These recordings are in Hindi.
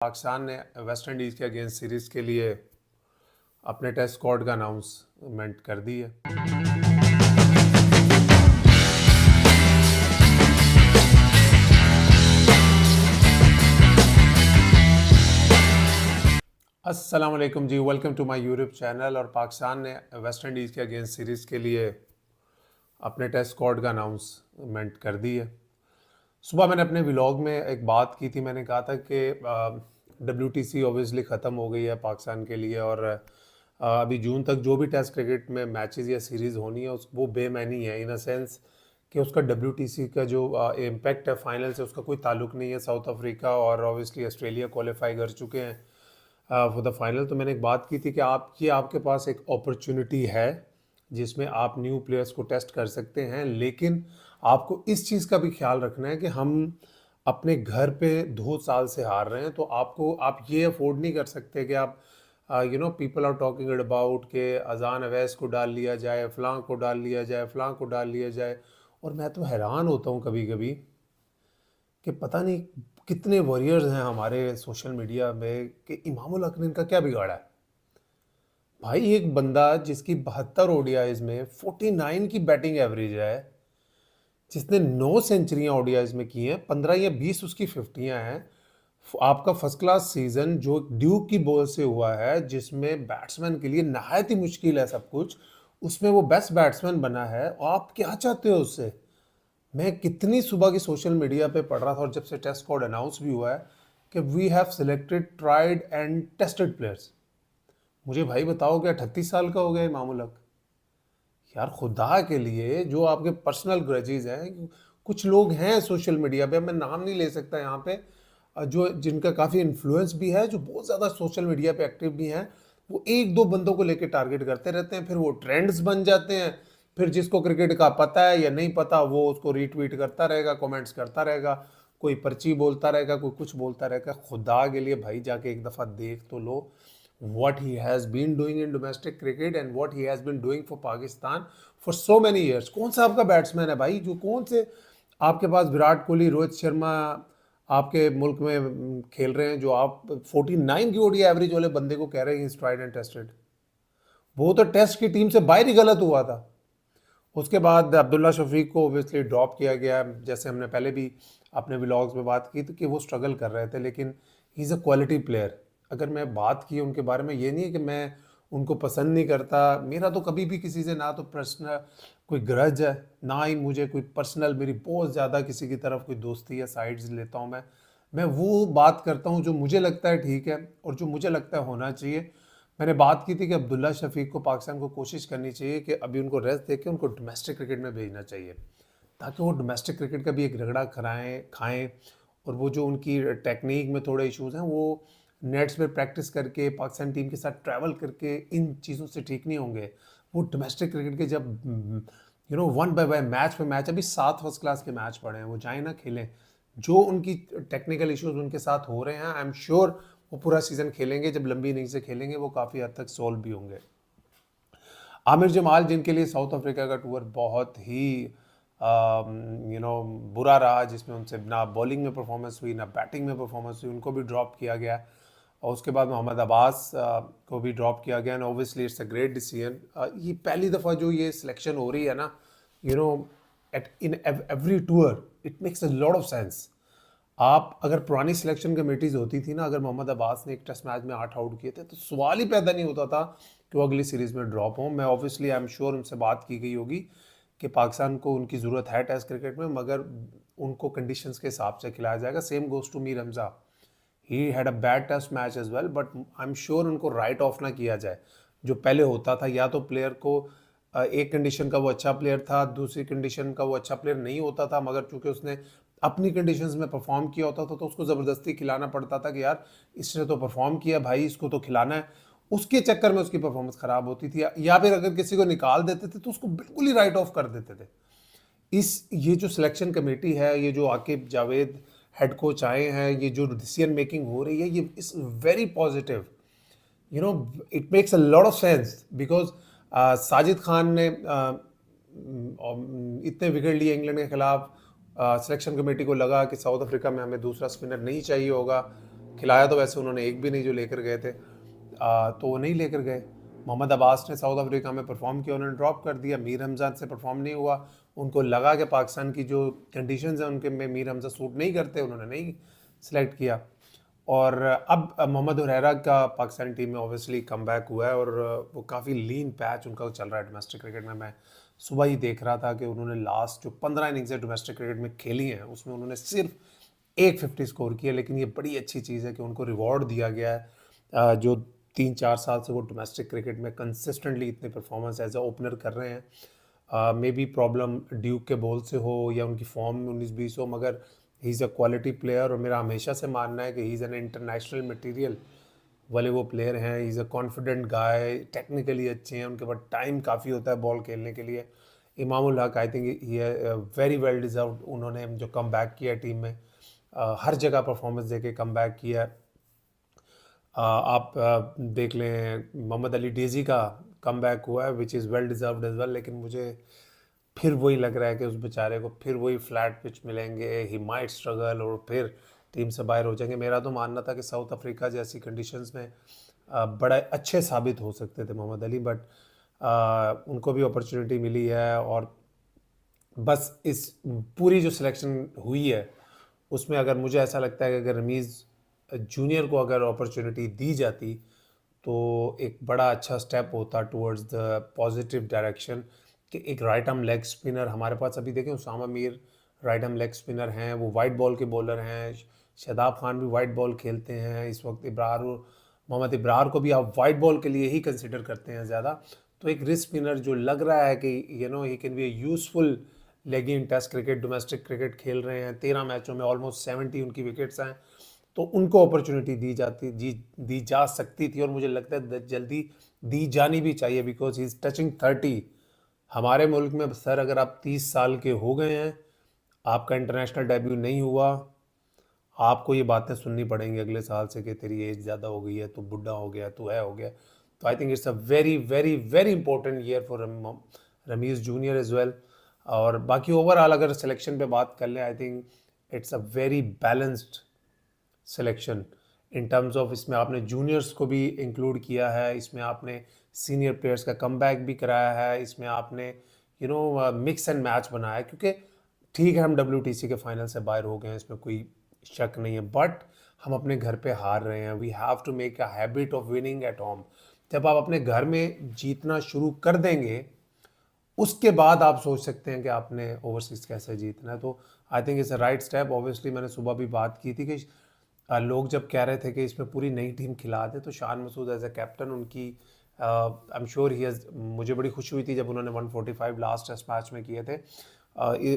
पाकिस्तान ने वेस्ट इंडीज़ के अगेंस्ट सीरीज़ के लिए अपने टेस्ट स्क्वाड का अनाउंसमेंट कर दी है। अस्सलाम वालेकुम जी, welcome to my YouTube channel. और पाकिस्तान ने वेस्ट इंडीज़ के अगेंस्ट सीरीज़ के लिए अपने टेस्ट स्क्वाड का अनाउंसमेंट कर दी है। सुबह मैंने अपने व्लॉग में एक बात की थी, मैंने कहा था कि WTC ऑब्वियसली ख़त्म हो गई है पाकिस्तान के लिए और अभी जून तक जो भी टेस्ट क्रिकेट में मैचेस या सीरीज़ होनी है वो बेमानी है, इन अ सेंस कि उसका WTC का जो इम्पैक्ट है फाइनल से उसका कोई ताल्लुक नहीं है। साउथ अफ्रीका और ऑब्वियसली ऑस्ट्रेलिया क्वालिफाई कर चुके हैं फॉर द फाइनल। तो मैंने एक बात की थी कि आपके पास एक अपॉर्चुनिटी है जिसमें आप न्यू प्लेयर्स को टेस्ट कर सकते हैं, लेकिन आपको इस चीज़ का भी ख्याल रखना है कि हम अपने घर पे 2 साल से हार रहे हैं, तो आप ये अफोर्ड नहीं कर सकते कि आप पीपल आर टॉकिंग अबाउट के अजान अवैस को डाल लिया जाए, फ़लाँ को डाल लिया जाए, फ़लाँ को डाल लिया जाए। और मैं तो हैरान होता हूँ कभी कभी कि पता नहीं कितने वॉरियर्स हैं हमारे सोशल मीडिया में कि इमामुल हक ने इनका क्या बिगाड़ा है। भाई, एक बंदा जिसकी 72 ओडीआईज में 49 की बैटिंग एवरेज है, जिसने 9 सेंचुरियां ओडीआईज में की हैं, 15 या 20 उसकी 50यां हैं। आपका फर्स्ट क्लास सीजन जो ड्यूक की बॉल से हुआ है, जिसमें बैट्समैन के लिए नहायत ही मुश्किल है सब कुछ, उसमें वो बेस्ट बैट्समैन बना है। और आप क्या चाहते हो उससे? मैं कितनी सुबह की सोशल मीडिया पे पढ़ रहा था, और जब से टेस्ट स्क्वाड अनाउंस भी हुआ है कि we have selected tried and tested players. मुझे भाई बताओ कि 38 साल का हो गया इमामुल हक? यार खुदा के लिए, जो आपके पर्सनल ग्रजेज हैं, कुछ लोग हैं सोशल मीडिया पे, मैं नाम नहीं ले सकता यहाँ पे, जो जिनका काफ़ी इन्फ्लुएंस भी है, जो बहुत ज़्यादा सोशल मीडिया पे एक्टिव भी हैं, वो एक दो बंदों को लेके टारगेट करते रहते हैं, फिर वो ट्रेंड्स बन जाते हैं। फिर जिसको क्रिकेट का पता है या नहीं पता, वो उसको रीट्वीट करता रहेगा, कमेंट्स करता रहेगा, कोई पर्ची बोलता रहेगा, कोई कुछ बोलता रहेगा। खुदा के लिए भाई जाके एक दफ़ा देख तो लो what he has been doing in domestic cricket and what he has been doing for Pakistan for so many years। कौन सा आपका बैट्समैन है भाई, जो कौन से आपके पास विराट कोहली, रोहित शर्मा आपके मुल्क में खेल रहे हैं, जो आप 49 की ओडी एवरेज वाले बंदे को कह रहे हैं स्ट्राइड एंड टेस्टेड? वो तो टेस्ट की टीम से बाहर ही गलत हुआ था। उसके बाद अब्दुल्ला शफीक को ओबियसली ड्रॉप किया गया, जैसे हमने पहले भी अपने व्लॉग्स में बात की थी कि वो स्ट्रगल कर रहे थे, लेकिन he is a quality player. अगर मैं बात की उनके बारे में, ये नहीं है कि मैं उनको पसंद नहीं करता, मेरा तो कभी भी किसी से ना तो पर्सनल कोई ग्रज है, ना ही मुझे कोई पर्सनल मेरी बहुत ज़्यादा किसी की तरफ कोई दोस्ती या साइड्स लेता हूँ। मैं वो बात करता हूँ जो मुझे लगता है ठीक है और जो मुझे लगता है होना चाहिए। मैंने बात की थी कि अब्दुल्ला शफीक को पाकिस्तान को कोशिश करनी चाहिए कि अभी उनको रेस्ट देके उनको डोमेस्टिक क्रिकेट में भेजना चाहिए, ताकि वो डोमेस्टिक क्रिकेट का भी एक रगड़ा खाएं। और वो जो उनकी टेक्निक में थोड़े इश्यूज हैं, वो नेट्स में प्रैक्टिस करके पाकिस्तान टीम के साथ ट्रैवल करके इन चीज़ों से ठीक नहीं होंगे। वो डोमेस्टिक क्रिकेट के जब वन बाय बाय, मैच पे मैच, अभी 7 फर्स्ट क्लास के मैच पड़े हैं, वो जाए ना खेलें। जो उनकी टेक्निकल इश्यूज उनके साथ हो रहे हैं, आई एम श्योर वो पूरा सीजन खेलेंगे। जब लंबी इनिंग से खेलेंगे वो काफ़ी हद तक सॉल्व भी होंगे। आमिर जमाल, जिनके लिए साउथ अफ्रीका का टूर बहुत ही बुरा रहा, जिसमें उनसे ना बॉलिंग में परफॉर्मेंस हुई ना बैटिंग में परफॉर्मेंस हुई, उनको भी ड्रॉप किया गया। और उसके बाद मोहम्मद अब्बास को भी ड्रॉप किया गया। And obviously it's a great decision. ये पहली दफ़ा जो ये सिलेक्शन हो रही है ना, at in every tour, it makes a lot of sense. आप अगर पुरानी सिलेक्शन कमेटीज होती थी ना, अगर मोहम्मद अब्बास ने एक टेस्ट मैच में 8 आउट किए थे, तो सवाल ही पैदा नहीं होता था कि वो अगली सीरीज में ड्रॉप हो। मैं ऑब्वियसली आई एम श्योर उनसे बात की गई होगी कि पाकिस्तान को उनकी ज़रूरत है टेस्ट क्रिकेट में, मगर उनको कंडीशंस के हिसाब से खिलाया जाएगा। Same goes to Mir Hamza, he had a bad test match as well, but I am sure उनको राइट ऑफ ना किया जाए जो पहले होता था। या तो प्लेयर को एक कंडीशन का वो अच्छा प्लेयर था, दूसरी कंडीशन का वो अच्छा प्लेयर नहीं होता था, मगर चूंकि उसने अपनी कंडीशंस में परफॉर्म किया होता था तो उसको ज़बरदस्ती खिलाना पड़ता था कि यार इसने तो परफॉर्म किया भाई, इसको तो खिलाना है। उसके चक्कर में उसकी परफॉर्मेंस ख़राब होती थी, या फिर अगर किसी को निकाल देते थे तो उसको बिल्कुल ही राइट ऑफ कर देते थे। ये जो सिलेक्शन कमेटी है, ये जो आकिब जावेद हेड कोच आए हैं, ये जो डिसीजन मेकिंग हो रही है, ये is very positive. It makes a lot of sense because Sajid Khan ने इतने विकेट लिए इंग्लैंड के खिलाफ। सिलेक्शन कमेटी को लगा कि साउथ अफ्रीका में हमें दूसरा स्पिनर नहीं चाहिए होगा, खिलाया तो वैसे उन्होंने एक भी नहीं जो लेकर गए थे, तो वो नहीं लेकर गए। मोहम्मद अब्बास ने साउथ अफ्रीका में परफॉर्म किया, उन्होंने ड्रॉप कर दिया। मीर हमजा से परफॉर्म नहीं हुआ, उनको लगा कि पाकिस्तान की जो कंडीशंस हैं उनके में मीर हमजा सूट नहीं करते, उन्होंने नहीं सिलेक्ट किया। और अब मोहम्मद हुरैरा का पाकिस्तानी टीम में ऑब्वियसली कम बैक हुआ है, और वो काफ़ी लीन पैच उनका चल रहा है डोमेस्टिक क्रिकेट में। मैं सुबह ही देख रहा था कि उन्होंने लास्ट जो 15 इनिंग्स डोमेस्टिक क्रिकेट में खेली हैं उसमें उन्होंने सिर्फ 150 स्कोर किया, लेकिन ये बड़ी अच्छी चीज़ है कि उनको रिवॉर्ड दिया गया है। जो 3-4 साल से वो डोमेस्टिक क्रिकेट में कंसिस्टेंटली इतने परफॉर्मेंस एज अ ओपनर कर रहे हैं। मे बी प्रॉब्लम ड्यूक के बॉल से हो या उनकी फॉर्म में 19-20 हो, मगर he is a quality player, और मेरा हमेशा से मानना है कि he is an international material वाले वो प्लेयर हैं। He is a confident guy, technically अच्छे हैं, उनके पास टाइम काफ़ी होता है बॉल खेलने के लिए। इमामुल हक आई थिंक ये वेरी वेल डिज़र्व, उन्होंने जो कम बैक किया टीम में, हर जगह परफॉर्मेंस देके कम बैक किया। आप देख लें मोहम्मद अली डेजी का कम बैक हुआ है which is well deserved as well, लेकिन मुझे फिर वही लग रहा है कि उस बेचारे को फिर वही फ्लैट पिच मिलेंगे, ही माइट स्ट्रगल और फिर टीम से बाहर हो जाएंगे। मेरा तो मानना था कि साउथ अफ्रीका जैसी कंडीशंस में बड़े अच्छे साबित हो सकते थे मोहम्मद अली, बट उनको भी अपॉर्चुनिटी मिली है। और बस इस पूरी जो सिलेक्शन हुई है उसमें अगर मुझे ऐसा लगता है कि अगर रमीज़ जूनियर को अगर अपॉर्चुनिटी दी जाती तो एक बड़ा अच्छा स्टेप होता टुवर्ड्स द पॉजिटिव डायरेक्शन, कि एक राइट आर्म लेग स्पिनर हमारे पास अभी देखें, Usama Mir right arm leg spinner हैं, वो वाइट बॉल के बॉलर हैं। शादाब खान भी वाइट बॉल खेलते हैं इस वक्त। मोहम्मद इब्रार को भी आप वाइट बॉल के लिए ही कंसिडर करते हैं ज़्यादा। तो एक रिस्ट स्पिनर जो लग रहा है कि he can be a useful leg in test cricket, domestic cricket खेल रहे हैं, 13 मैचों में ऑलमोस्ट 70 उनकी विकेट्स हैं, तो उनको अपॉर्चुनिटी दी जा सकती थी, और मुझे लगता है जल्दी दी जानी भी चाहिए, बिकॉज ही इज़ टचिंग 30। हमारे मुल्क में सर अगर आप 30 साल के हो गए हैं, आपका इंटरनेशनल डेब्यू नहीं हुआ, आपको ये बातें सुननी पड़ेंगी अगले साल से कि तेरी एज ज़्यादा हो गई है, तू बुढ़ा हो गया, तू है हो गया। तो I think it's a very very very important year for Rameez junior as well. और बाकी ओवरऑल अगर सिलेक्शन पे बात कर लें, I think it's a very balanced selection in terms of, इसमें आपने जूनियर्स को भी इंक्लूड किया है, इसमें आपने सीनियर प्लेयर्स का कमबैक भी कराया है, इसमें आपने मिक्स एंड मैच बनाया। क्योंकि ठीक है हम WTC के फाइनल से बाहर हो गए हैं, इसमें कोई शक नहीं है, बट हम अपने घर पे हार रहे हैं। We have to make a habit of winning at home. जब आप अपने घर में जीतना शुरू कर देंगे उसके बाद आप सोच सकते हैं कि आपने ओवरसीज कैसे जीतना है। तो I think it's a right step. Obviously मैंने सुबह भी बात की थी कि लोग जब कह रहे थे कि इसमें पूरी नई टीम खिला दे, तो Shan Masood as a captain उनकी आई एम श्योर ही हैज़, मुझे बड़ी खुशी हुई थी जब उन्होंने 145 लास्ट टेस्ट मैच में किए थे।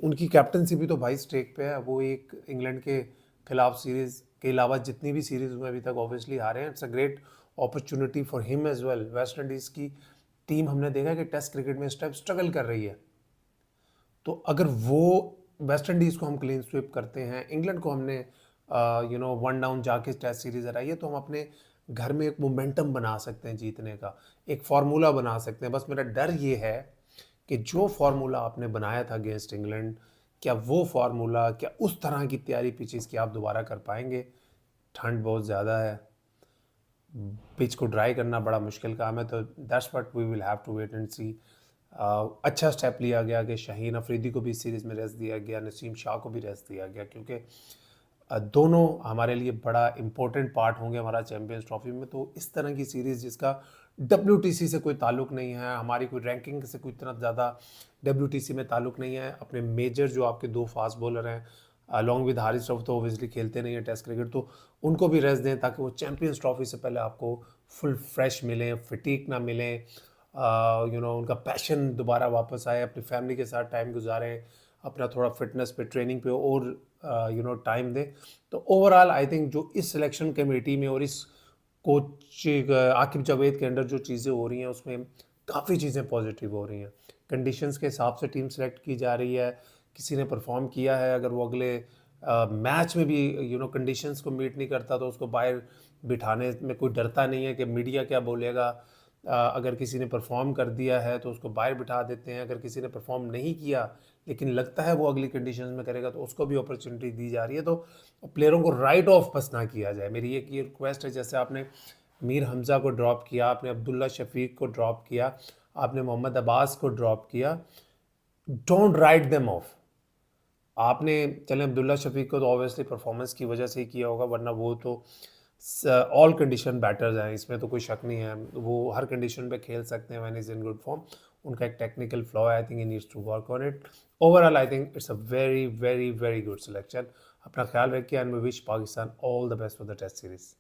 उनकी कैप्टनसी भी तो 22 स्ट्रेक पे है। वो एक इंग्लैंड के खिलाफ सीरीज़ के अलावा जितनी भी सीरीज़ में अभी तक ऑब्वियसली हारे हैं, it's a great opportunity for him as well. West Indies की टीम हमने देखा कि टेस्ट क्रिकेट में इस टाइम स्ट्रगल कर रही है, तो अगर वो वेस्ट इंडीज़ को हम क्लीन स्वीप करते हैं, इंग्लैंड को हमने 1 डाउन जाके टेस्ट सीरीज हराई है, तो हम अपने घर में एक मोमेंटम बना सकते हैं जीतने का, एक फार्मूला बना सकते हैं। बस मेरा डर ये है कि जो फार्मूला आपने बनाया था अगेंस्ट इंग्लैंड, क्या वो फार्मूला, क्या उस तरह की तैयारी पिचेस की आप दोबारा कर पाएंगे? ठंड बहुत ज़्यादा है, पिच को ड्राई करना बड़ा मुश्किल काम है, तो that's what we will have to wait and see. अच्छा स्टेप लिया गया कि शाहीन अफरीदी को भी इस सीरीज़ में रेस्ट दिया गया, नसीम शाह को भी रेस्ट दिया गया, क्योंकि दोनों हमारे लिए बड़ा इंपॉर्टेंट पार्ट होंगे हमारा चैम्पियंस ट्रॉफी में। तो इस तरह की सीरीज़ जिसका WTC से कोई ताल्लुक नहीं है, हमारी कोई रैंकिंग से कोई इतना ज़्यादा WTC में ताल्लुक नहीं है, अपने मेजर जो आपके 2 फास्ट बॉलर हैं अलॉन्ग विद हारिस रऊफ, तो ओबियसली खेलते नहीं है टेस्ट क्रिकेट, तो उनको भी रेस्ट दें ताकि वो चैम्पियंस ट्रॉफी से पहले आपको फुल फ्रेश मिलें, फटीक ना मिलें, उनका पैशन दोबारा वापस आए, अपनी फैमिली के साथ टाइम गुजारें, अपना थोड़ा फिटनेस पे, ट्रेनिंग पे और टाइम दें। तो ओवरऑल आई थिंक जो इस सिलेक्शन कमेटी में और इस कोच आकिब जावेद के अंडर जो चीज़ें हो रही हैं उसमें काफ़ी चीज़ें पॉजिटिव हो रही हैं। कंडीशंस के हिसाब से टीम सेलेक्ट की जा रही है, किसी ने परफॉर्म किया है, अगर वो अगले मैच में भी कंडीशंस को मीट नहीं करता तो उसको बाहर बिठाने में कोई डरता नहीं है कि मीडिया क्या बोलेगा। अगर किसी ने परफॉर्म कर दिया है तो उसको बाहर बिठा देते हैं, अगर किसी ने परफॉर्म नहीं किया लेकिन लगता है वो अगली कंडीशन में करेगा तो उसको भी अपॉर्चुनिटी दी जा रही है। तो प्लेयरों को राइट ऑफ बस ना किया जाए, मेरी एक ये रिक्वेस्ट है। जैसे आपने मीर हमज़ा को ड्रॉप किया, आपने अब्दुल्ला शफीक को ड्रॉप किया, आपने मोहम्मद अब्बास को ड्रॉप किया, डोंट राइट देम ऑफ। आपने चलें अब्दुल्ला शफीक को तो ऑब्वियसली परफॉर्मेंस की वजह से ही किया होगा, वरना वो तो ऑल कंडीशन बैटर्स हैं, इसमें तो कोई शक नहीं है, वो हर कंडीशन पे खेल सकते हैं when is in good form. उनका एक टेक्निकल फ्लॉ है, I think he needs to work on it. Overall I think it's a very very very good selection. अपना ख्याल रखिए and we wish Pakistan all the best for the test series.